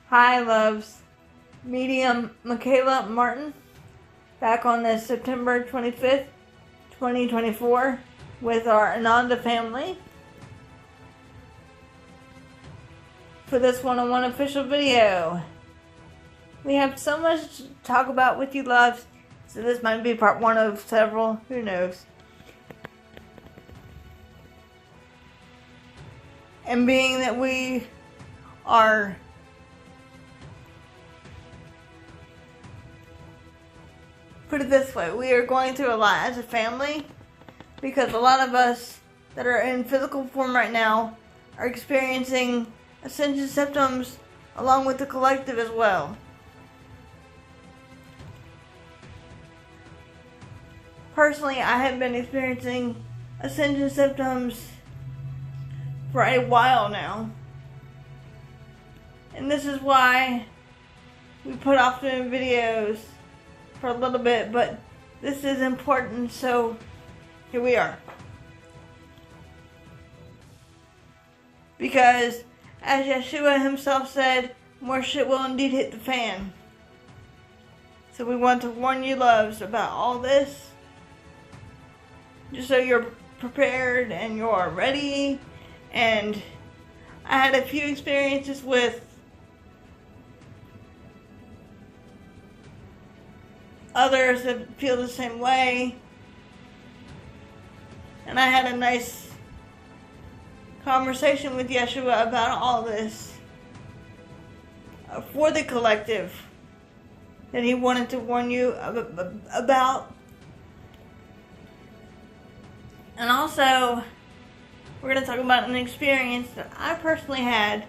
Hi, loves. Medium Michaela Martin, back on this September 25th, 2024, with our Ananda family for this one-on-one official video. We have so much to talk about with you, loves, so this might be part one of several, who knows. And being that we are put it this way, we are going through a lot as a family because a lot of us that are in physical form right now are experiencing Ascension symptoms along with the collective as well. Personally, I have been experiencing Ascension symptoms for a while now. And this is why we put off doing videos for a little bit, but this is important, so here we are. Because, as Yeshua himself said, more shit will indeed hit the fan. So we want to warn you, loves, about all this, just so you're prepared and you're ready. And I had a few experiences with others that feel the same way, and I had a nice conversation with Yeshua about all this for the collective that he wanted to warn you about. And also, we're going to talk about an experience that I personally had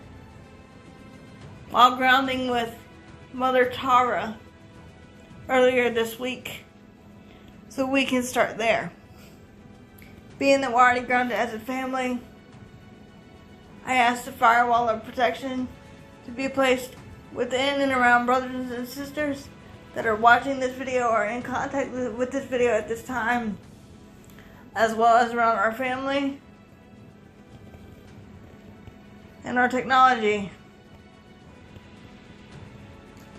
while grounding with Mother Tara earlier this week, so we can start there. Being that we're already grounded as a family, I asked a firewall of protection to be placed within and around brothers and sisters that are watching this video or in contact with this video at this time, as well as around our family and our technology,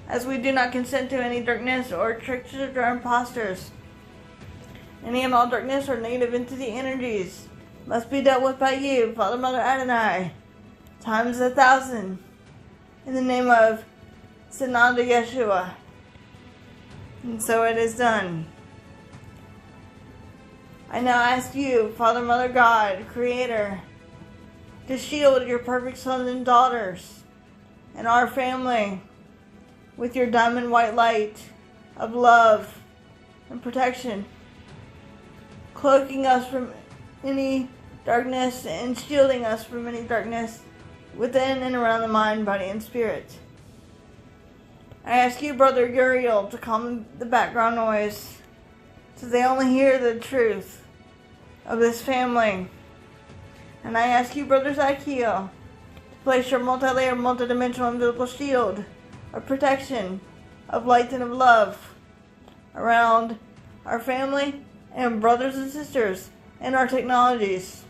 as we do not consent to any darkness or tricksters or imposters. Any and all darkness or negative entity energies must be dealt with by you, Father, Mother, Adonai, times 1,000, in the name of Sananda Yeshua. And so it is done. I now ask you, Father, Mother, God, Creator, to shield your perfect sons and daughters and our family with your diamond white light of love and protection, cloaking us from any darkness and shielding us from any darkness within and around the mind, body, and spirit. I ask you, Brother Uriel, to calm the background noise so they only hear the truth of this family. And I ask you, Brother Zykiel, to place your multi-layered, multi-dimensional, invisible shield of protection, of light and of love around our family and brothers and sisters and our technologies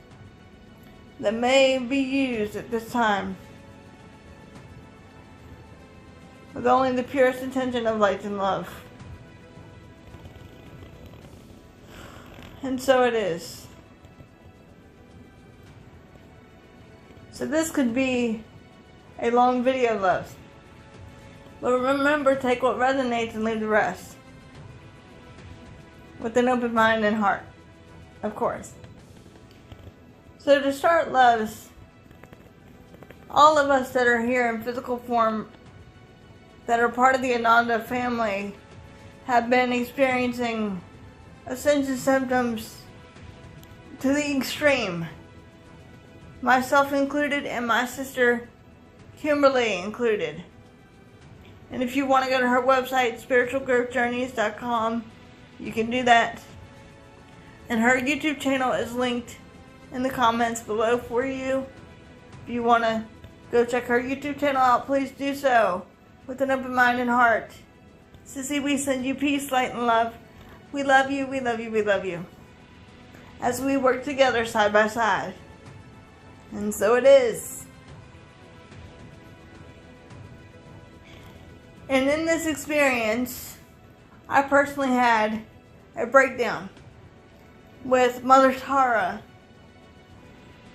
that may be used at this time with only the purest intention of light and love. And so it is. So this could be a long video, loves. But remember, take what resonates and leave the rest. With an open mind and heart, of course. So to start, loves, all of us that are here in physical form, that are part of the Ananda family, have been experiencing Ascension symptoms to the extreme. Myself included, and my sister Kimberly included. And if you want to go to her website, spiritualgrowthjourneys.com, you can do that. And her YouTube channel is linked in the comments below for you. If you want to go check her YouTube channel out, please do so with an open mind and heart. Sissy, we send you peace, light, and love. We love you, we love you, we love you. As we work together side by side. And so it is. And in this experience, I personally had a breakdown with Mother Tara,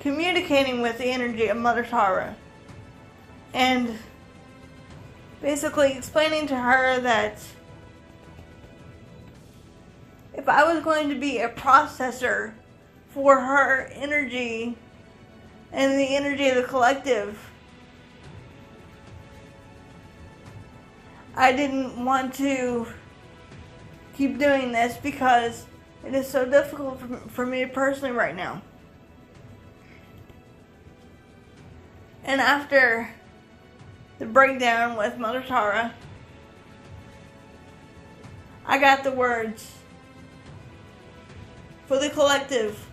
communicating with the energy of Mother Tara, and basically explaining to her that if I was going to be a processor for her energy and the energy of the collective, I didn't want to keep doing this because it is so difficult for me personally right now. And after the breakdown with Mother Tara, I got the words for the collective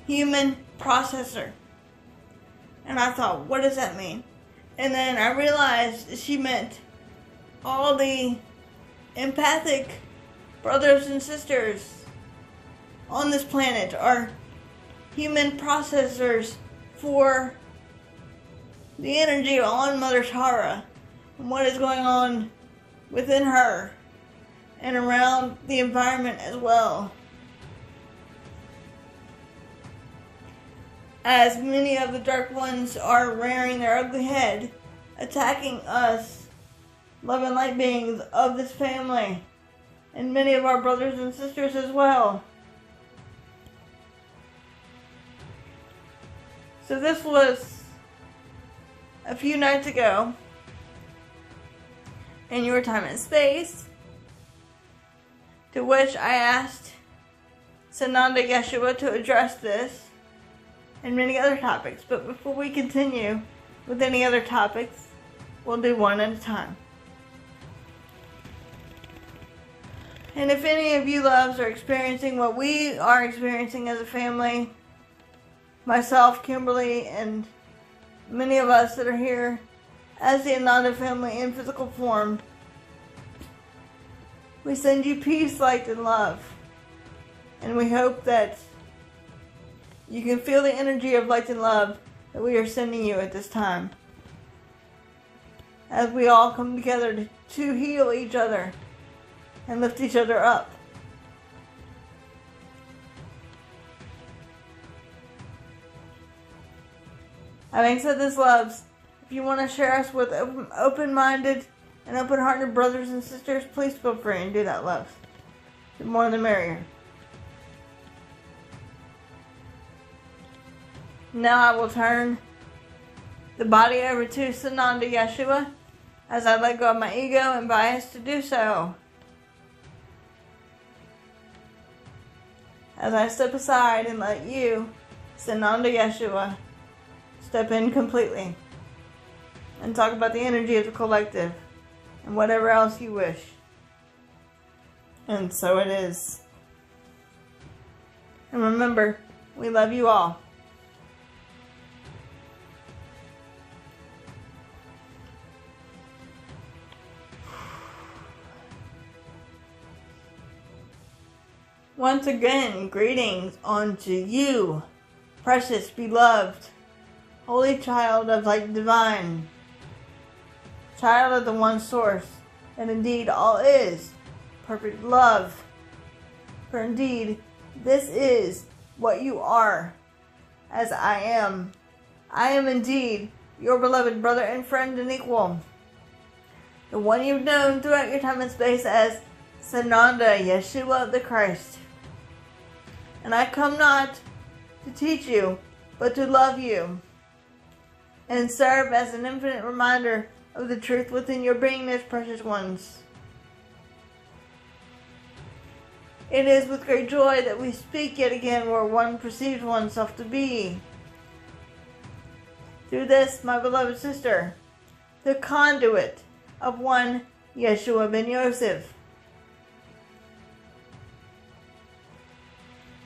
human processor. And I thought, what does that mean? And then I realized she meant all the empathic brothers and sisters on this planet are human processors for the energy on Mother Tara and what is going on within her and around the environment as well. As many of the Dark Ones are rearing their ugly head, attacking us, love and light beings of this family, and many of our brothers and sisters as well. So this was a few nights ago in your time and space, to which I asked Sananda Yeshua to address this and many other topics. But before we continue with any other topics, we'll do one at a time. And if any of you loves are experiencing what we are experiencing as a family, myself, Kimberly, and many of us that are here as the Ananda family in physical form, we send you peace, light, and love. And we hope that you can feel the energy of light and love that we are sending you at this time, as we all come together to heal each other and lift each other up. Having said this, loves, if you want to share us with open-minded and open-hearted brothers and sisters, please feel free and do that, loves. The more the merrier. Now I will turn the body over to Sananda Yeshua as I let go of my ego and bias to do so. As I step aside and let you, Sananda Yeshua, step in completely and talk about the energy of the collective and whatever else you wish. And so it is. And remember, we love you all. Once again, greetings unto you, precious, beloved, holy child of light divine, child of the one source, and indeed all is perfect love. For indeed, this is what you are, as I am. I am indeed your beloved brother and friend and equal, the one you've known throughout your time and space as Sananda Yeshua the Christ. And I come not to teach you, but to love you, and serve as an infinite reminder of the truth within your beingness, precious ones. It is with great joy that we speak yet again where one perceives oneself to be. Through this, my beloved sister, the conduit of one Yeshua ben Yosef,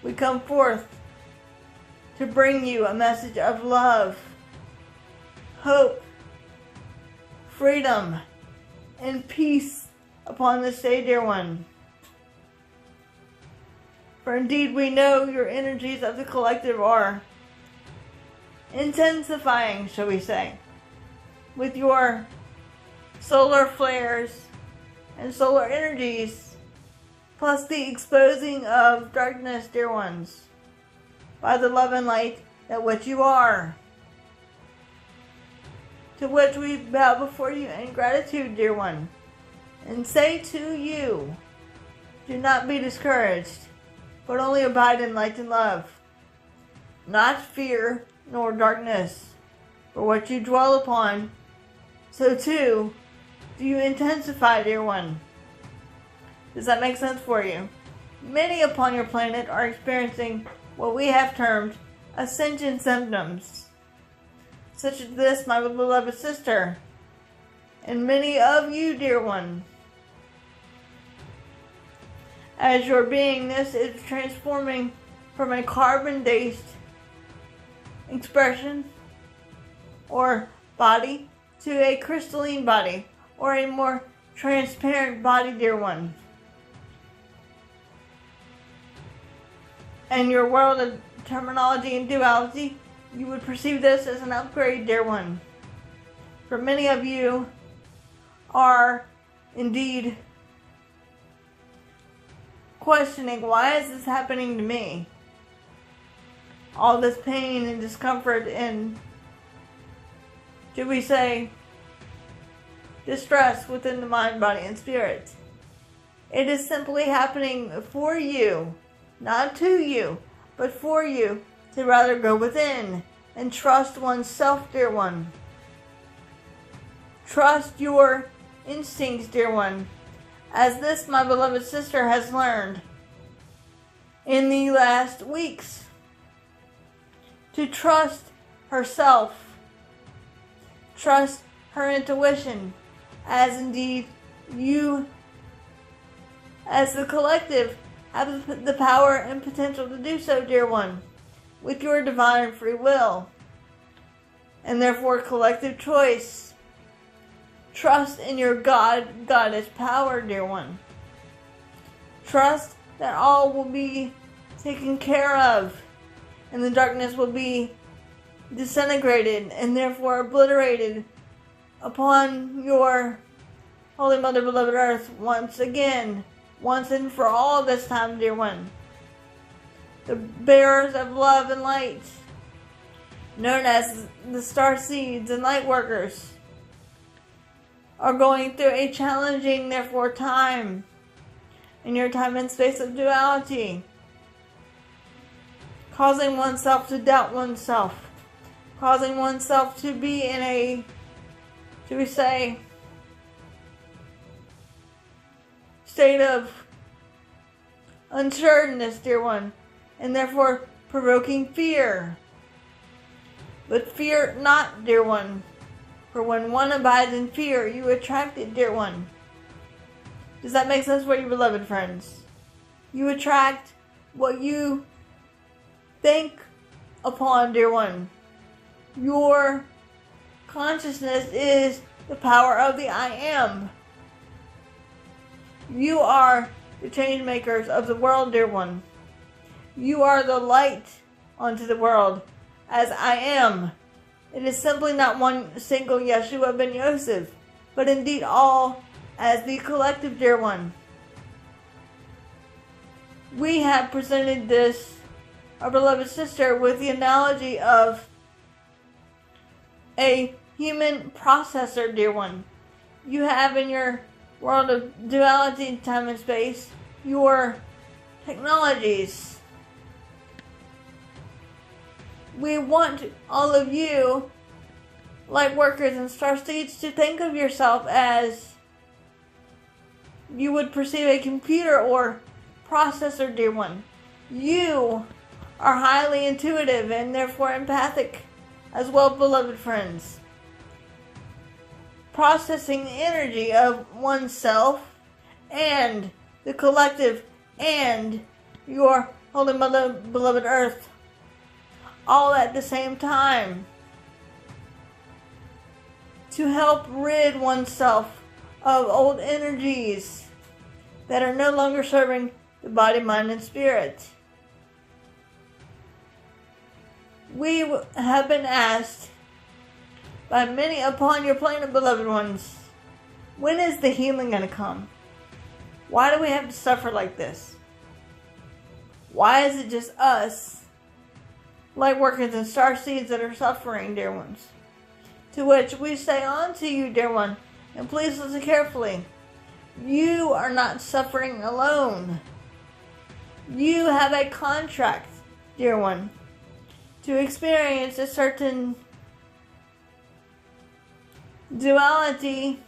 we come forth to bring you a message of love, hope, freedom, and peace upon this day, dear one. For indeed we know your energies of the collective are intensifying, shall we say, with your solar flares, and solar energies, plus the exposing of darkness, dear ones, by the love and light that which you are, to which we bow before you in gratitude, dear one, and say to you, do not be discouraged, but only abide in light and love, not fear nor darkness, for what you dwell upon, so too do you intensify, dear one. Does that make sense for you? Many upon your planet are experiencing what we have termed Ascension symptoms, such as this, my beloved sister, and many of you, dear one, as your beingness is transforming from a carbon-based expression or body to a crystalline body or a more transparent body, dear one. And your world of terminology and duality, you would perceive this as an upgrade, dear one. For many of you are indeed questioning, why is this happening to me? All this pain and discomfort and, should we say, distress within the mind, body, and spirit. It is simply happening for you, not to you, but for you to rather go within and trust oneself, dear one. Trust your instincts, dear one, as this, my beloved sister, has learned in the last weeks, to trust herself, trust her intuition, as indeed you, as the collective, have the power and potential to do so, dear one, with your divine free will, and therefore collective choice. Trust in your goddess power, dear one. Trust that all will be taken care of, and the darkness will be disintegrated and therefore obliterated upon your Holy Mother, beloved Earth, once again, once and for all this time, dear one. The bearers of love and light, known as the Starseeds and Lightworkers, are going through a challenging, therefore, time in your time and space of duality, causing oneself to doubt oneself, causing oneself to be in a, should we say, state of unsureness, dear one, and therefore provoking fear. But fear not, dear one, for when one abides in fear, you attract it, dear one. Does that make sense for you, beloved friends? You attract what you think upon, dear one. Your consciousness is the power of the I Am. You are the change makers of the world, dear one. You are the light onto the world, as I am. It is simply not one single Yeshua ben Yosef, but indeed all as the collective, dear one. We have presented this, our beloved sister, with the analogy of a human processor, dear one. You have in your world of duality, time and space, your technologies. We want all of you, Lightworkers and Starseeds, to think of yourself as you would perceive a computer or processor, dear one. You are highly intuitive and therefore empathic as well, beloved friends. Processing the energy of oneself and the collective and your Holy Mother, beloved Earth, all at the same time, to help rid oneself of old energies that are no longer serving the body, mind, and spirit. We have been asked by many upon your planet, beloved ones, When is the healing going to come? Why do we have to suffer like this? Why is it just us, Lightworkers and Starseeds, that are suffering, dear ones? To which we say unto you, dear one, and please listen carefully, you are not suffering alone. You have a contract, dear one, to experience a certain duality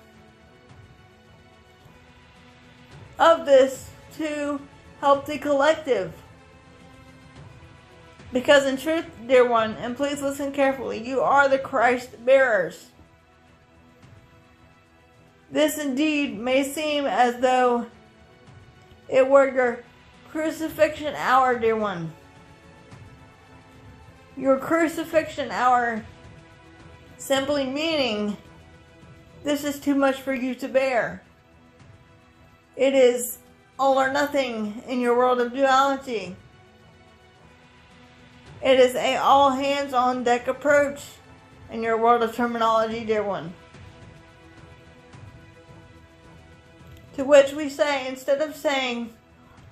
of this to help the collective. Because in truth, dear one, and please listen carefully, you are the Christ bearers. This indeed may seem as though it were your crucifixion hour, dear one. Your crucifixion hour simply meaning this is too much for you to bear. It is all or nothing in your world of duality. It is a all hands on deck approach in your world of terminology, dear one. To which we say, instead of saying,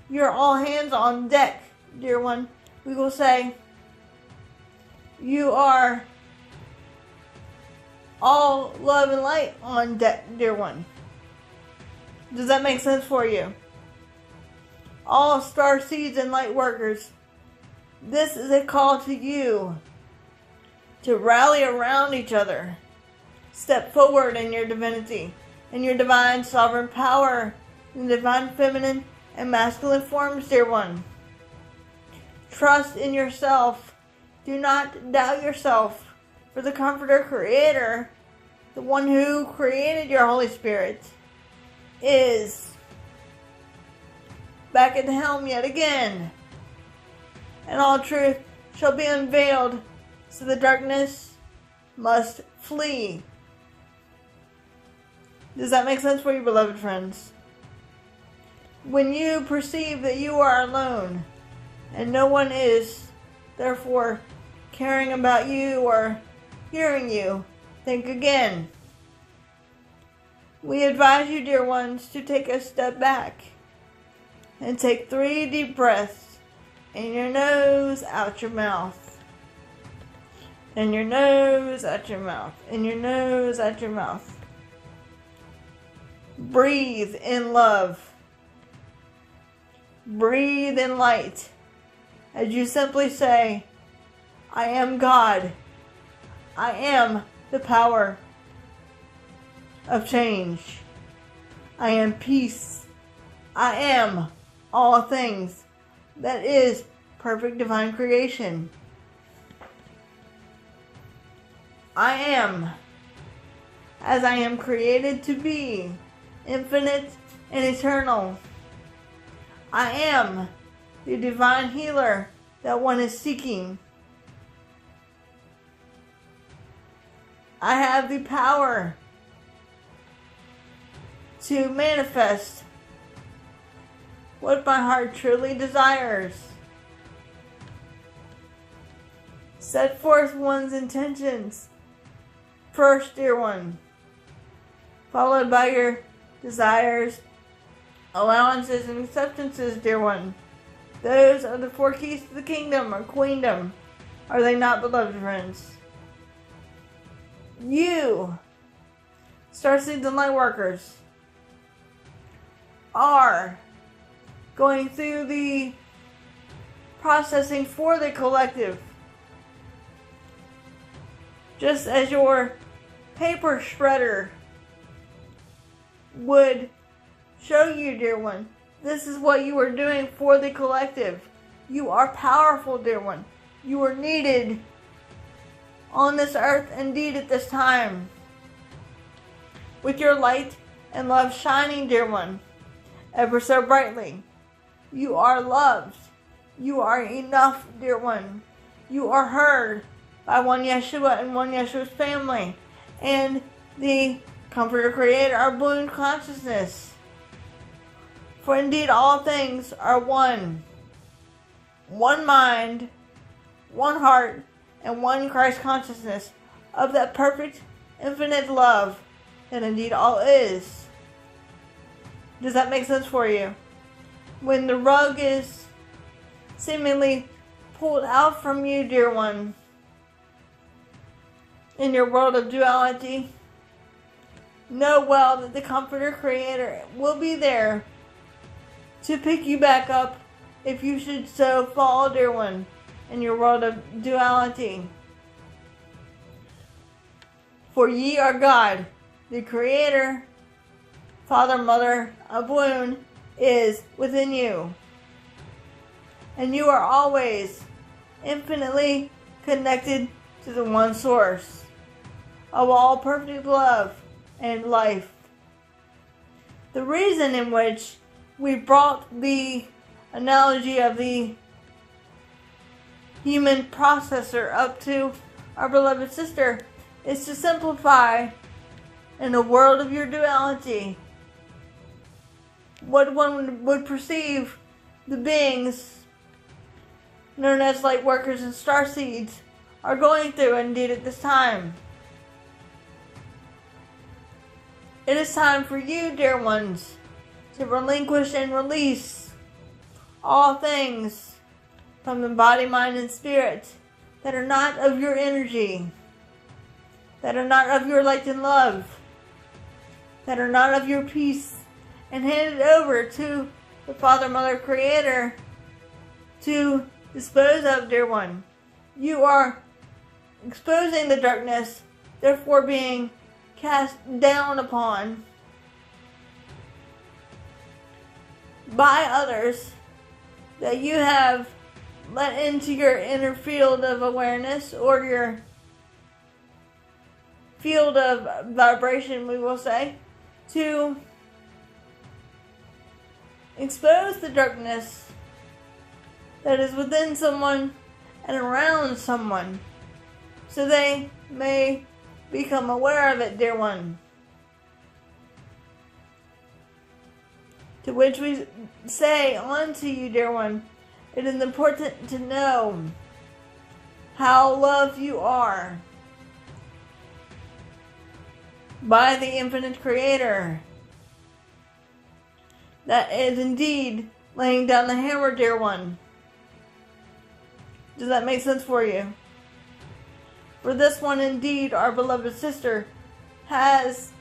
you're all hands on deck, dear one, we will say, you are all love and light on deck, dear one. Does that make sense for you? All Starseeds and Lightworkers, this is a call to you to rally around each other. Step forward in your divinity, in your divine sovereign power, in the divine feminine and masculine forms, dear one. Trust in yourself. Do not doubt yourself. For the Comforter Creator, the one who created your Holy Spirit, is back at the helm yet again. And all truth shall be unveiled, so the darkness must flee. Does that make sense for you, beloved friends? When you perceive that you are alone, and no one is, therefore, caring about you or hearing you, think again. We advise you, dear ones, to take a step back and take 3 deep breaths in your nose, out your mouth. In your nose, out your mouth. In your nose, out your mouth. Breathe in love. Breathe in light. As you simply say, I am God. I am the power of change. I am peace. I am all things. That is perfect divine creation. I am as I am created to be, infinite and eternal. I am the divine healer that one is seeking. I have the power to manifest what my heart truly desires. Set forth one's intentions first, dear one, followed by your desires, allowances, and acceptances, dear one. Those are the 4 keys to the kingdom or queendom. Are they not, beloved friends? You, Starseeds and Lightworkers, are going through the processing for the collective. Just as your paper shredder would show you, dear one, this is what you are doing for the collective. You are powerful, dear one. You are needed on this earth, indeed, at this time. With your light and love shining, dear one, ever so brightly. You are loved. You are enough, dear one. You are heard by one Yeshua and one Yeshua's family. And the Comforter Creator, our balloon consciousness. For indeed all things are one. One mind, one heart, and one Christ consciousness of that perfect, infinite love that indeed all is. Does that make sense for you? When the rug is seemingly pulled out from you, dear one, in your world of duality, know well that the Comforter Creator will be there to pick you back up if you should so fall, dear one, in your world of duality. For ye are God, the Creator, Father, Mother of womb is within you. And you are always infinitely connected to the one source of all perfect love and life. The reason in which we brought the analogy of the human processor up to our beloved sister is to simplify in the world of your duality what one would perceive the beings known as Lightworkers and Starseeds are going through indeed at this time. It is time for you, dear ones, to relinquish and release all things from the body, mind, and spirit that are not of your energy, that are not of your light and love, that are not of your peace, and hand it over to the Father, Mother, Creator to dispose of, dear one. You are exposing the darkness, therefore being cast down upon by others that you have let into your inner field of awareness, or your field of vibration, we will say, to expose the darkness that is within someone and around someone, so they may become aware of it, dear one. To which we say unto you, dear one, it is important to know how loved you are by the infinite Creator. That is indeed laying down the hammer, dear one. Does that make sense for you? For this one, indeed, our beloved sister has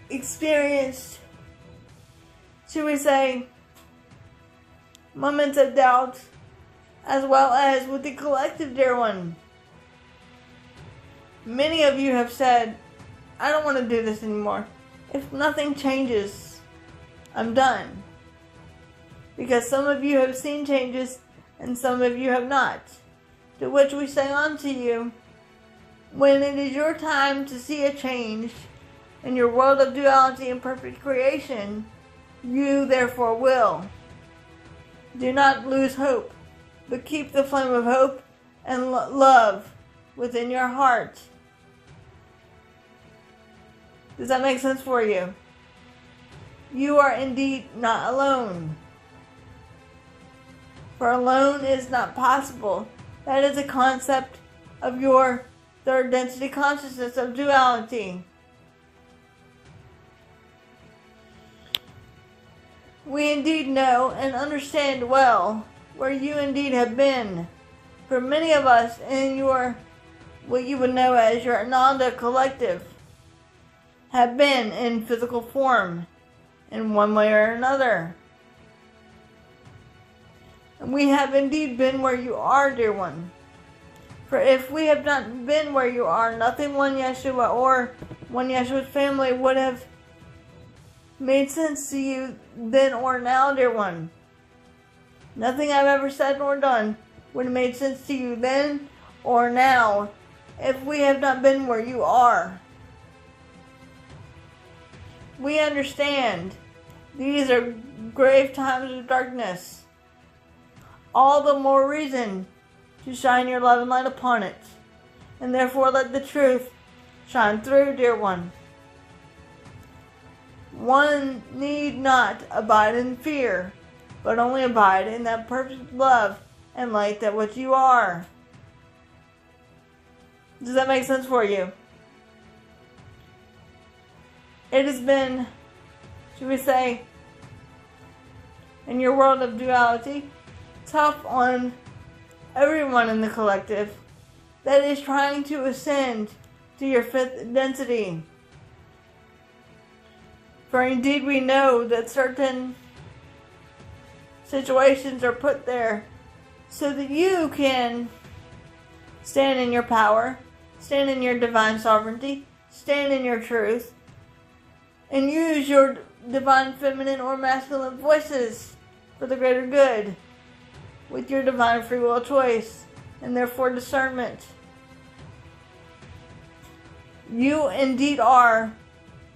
experienced, should we say, moments of doubt, as well as with the collective, dear one. Many of you have said, I don't want to do this anymore. If nothing changes, I'm done. Because some of you have seen changes and some of you have not. To which we say unto you, when it is your time to see a change in your world of duality and perfect creation, you therefore will. Do not lose hope, but keep the flame of hope and love within your heart. Does that make sense for you? You are indeed not alone. For alone is not possible. That is a concept of your third density consciousness of duality. We indeed know and understand well where you indeed have been. For many of us in your, what you would know as your Ananda collective, have been in physical form in one way or another. And we have indeed been where you are, dear one. For if we have not been where you are, nothing one Yeshua or one Yeshua's family would have made sense to you then or now, dear one. Nothing I've ever said nor done would have made sense to you then or now if we have not been where you are. We understand these are grave times of darkness. All the more reason to shine your love and light upon it, and therefore let the truth shine through, dear one. One need not abide in fear, but only abide in that perfect love and light that which you are. Does that make sense for you? It has been, should we say, in your world of duality, tough on everyone in the collective that is trying to ascend to your fifth density. For indeed we know that certain situations are put there so that you can stand in your power, stand in your divine sovereignty, stand in your truth, and use your divine feminine or masculine voices for the greater good with your divine free will choice and therefore discernment. You indeed are,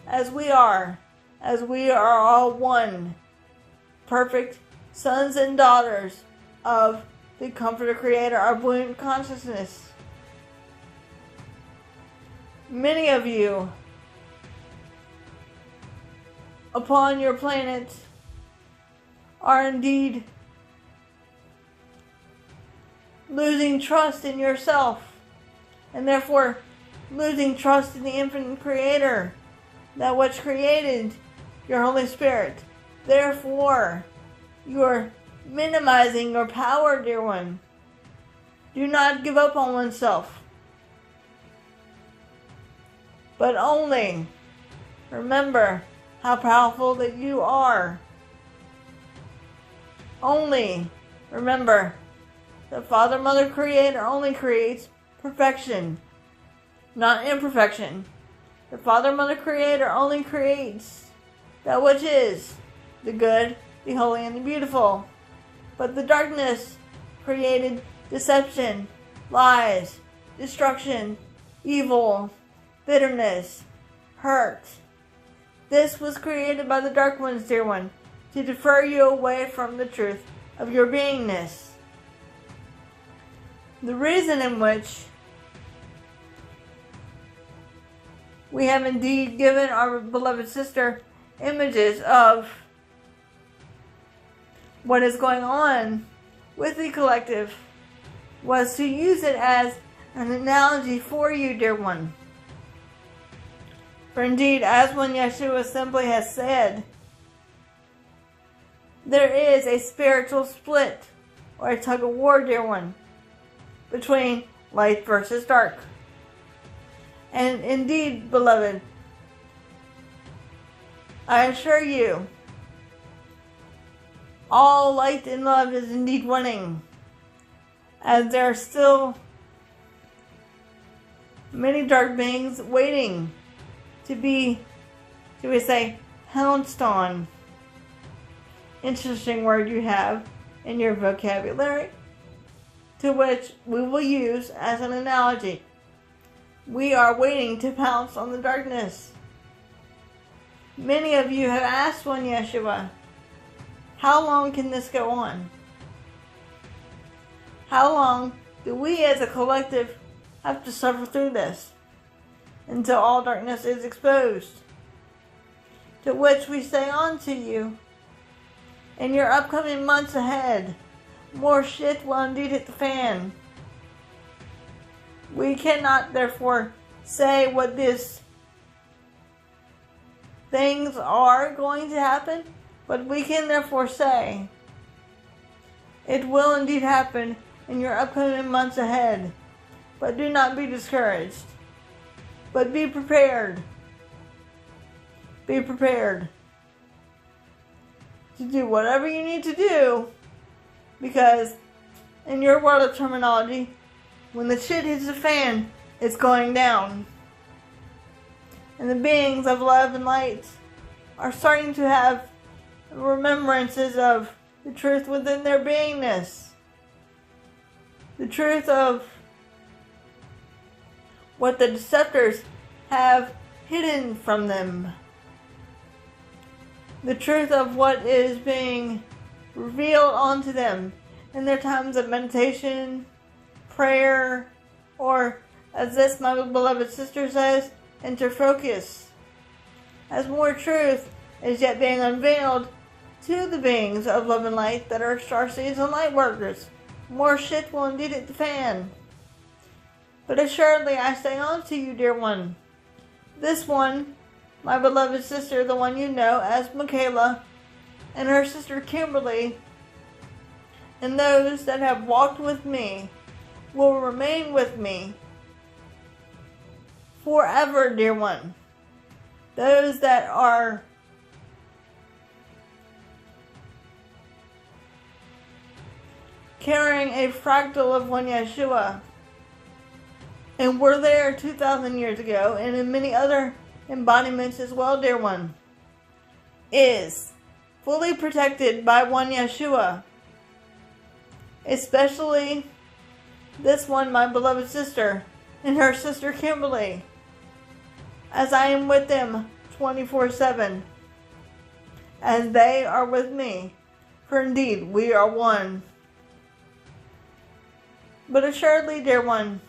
as we are all one, perfect sons and daughters of the Comforter Creator, our buoyant consciousness. Many of you upon your planet are indeed losing trust in yourself and therefore losing trust in the infinite Creator, that which created your Holy Spirit. Therefore, you are minimizing your power, dear one. Do not give up on oneself, but only remember how powerful that you are. Only remember that Father, Mother, Creator only creates perfection, not imperfection. The Father, Mother, Creator only creates that which is the good, the holy, and the beautiful. But the darkness created deception, lies, destruction, evil, bitterness, hurt. This was created by the dark ones, dear one, to defer you away from the truth of your beingness. The reason in which we have indeed given our beloved sister images of what is going on with the collective was to use it as an analogy for you, dear one. For indeed, as one Yeshua simply has said, there is a spiritual split, or a tug of war, dear one, between light versus dark. And indeed, beloved, I assure you, all light and love is indeed winning, as there are still many dark beings waiting to be, shall we say, pounced on. Interesting word you have in your vocabulary, to which we will use as an analogy. We are waiting to pounce on the darkness. Many of you have asked one Yeshua, how long can this go on? How long do we as a collective have to suffer through this until all darkness is exposed? To which we say unto you, in your upcoming months ahead, more shit will indeed hit the fan. We cannot therefore say what these things are going to happen, but we can therefore say it will indeed happen in your upcoming months ahead. But do not be discouraged, but be prepared. Be prepared to do whatever you need to do, because in your world of terminology, when the shit hits the fan, it's going down. And the beings of love and light are starting to have remembrances of the truth within their beingness. The truth of what the deceptors have hidden from them. The truth of what is being revealed onto them in their times of meditation, prayer, or, as this my beloved sister says, interfocus. As more truth is yet being unveiled to the beings of love and light that are Starseeds and Lightworkers, more shit will indeed hit the fan. But assuredly I say unto you, dear one, this one my beloved sister, the one you know as Michaela, and her sister Kimberly, and those that have walked with me will remain with me forever, dear one. Those that are carrying a fractal of one Yeshua, and were there 2,000 years ago, and in many other embodiments as well, dear one, is fully protected by one Yeshua, especially this one, my beloved sister, and her sister Kimberly, as I am with them 24/7, as they are with me, for indeed we are one. But assuredly, dear one,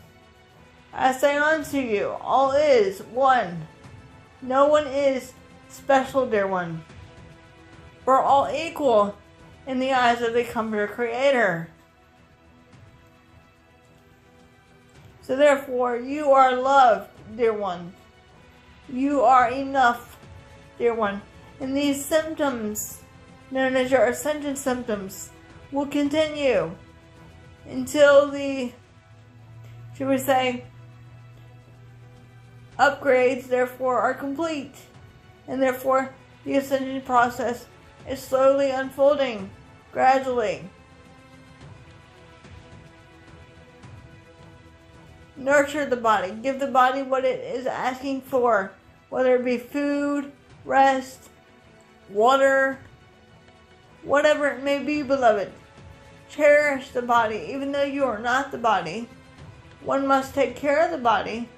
I say unto you, all is one. No one is special, dear one. We're all equal in the eyes of the Comforter Creator. So therefore, you are loved, dear one. You are enough, dear one. And these symptoms, known as your Ascension symptoms, will continue until the, should we say, upgrades therefore are complete, and therefore the Ascension process is slowly unfolding, gradually. Nurture the body. Give the body what it is asking for, whether it be food, rest, water, whatever it may be, beloved. Cherish the body, even though you are not the body. One must take care of the body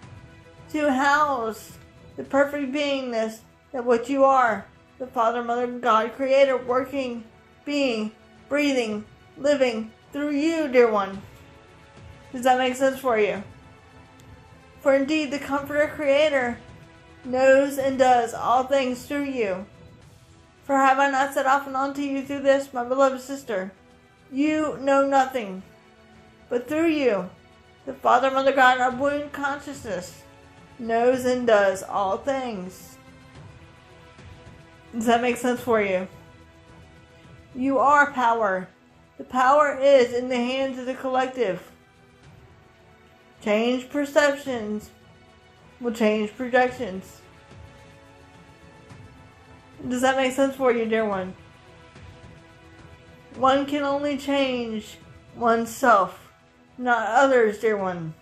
to house the perfect beingness that what you are, the Father, Mother, God, Creator, working, being, breathing, living through you, dear one. Does that make sense for you? For indeed, the Comforter Creator knows and does all things through you. For have I not said often unto you through this, my beloved sister, you know nothing, but through you, the Father, Mother, God, our buoyant consciousness, knows and does all things. Does that make sense for you? You are power. The power is in the hands of the collective. Change perceptions will change projections. Does that make sense for you, dear one? One can only change oneself, not others, dear one.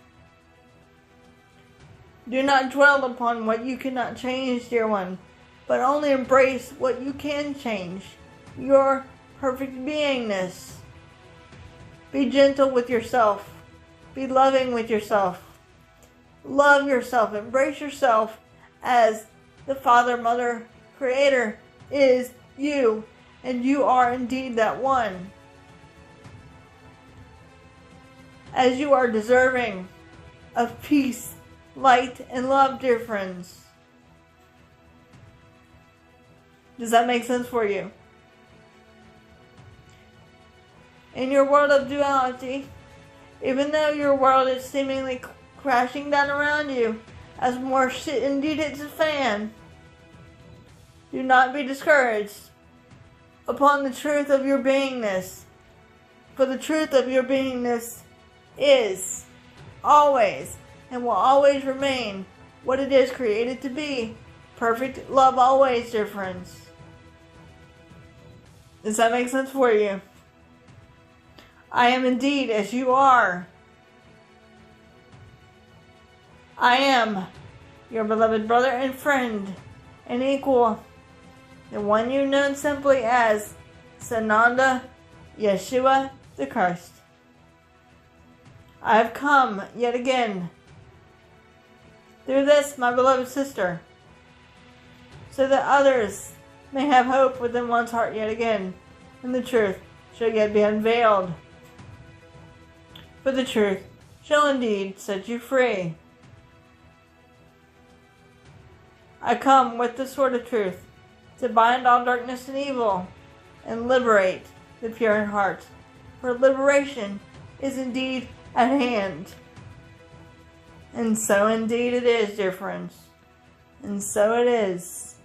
Do not dwell upon what you cannot change, dear one, but only embrace what you can change, your perfect beingness. Be gentle with yourself. Be loving with yourself. Love yourself. Embrace yourself as the Father, Mother, Creator is you, and you are indeed that one. As you are deserving of peace, light, and love, dear friends. Does that make sense for you? In your world of duality, even though your world is seemingly crashing down around you as more shit indeed hits the fan, do not be discouraged upon the truth of your beingness. For the truth of your beingness is always and will always remain what it is created to be. Perfect love always, dear friends. Does that make sense for you? I am indeed as you are. I am your beloved brother and friend and equal, the one you know simply as Sananda Yeshua the Christ. I have come yet again through this, my beloved sister, so that others may have hope within one's heart yet again, and the truth shall yet be unveiled. For the truth shall indeed set you free. I come with the sword of truth to bind all darkness and evil and liberate the pure in heart. For liberation is indeed at hand. And so indeed it is, dear friends. And so it is.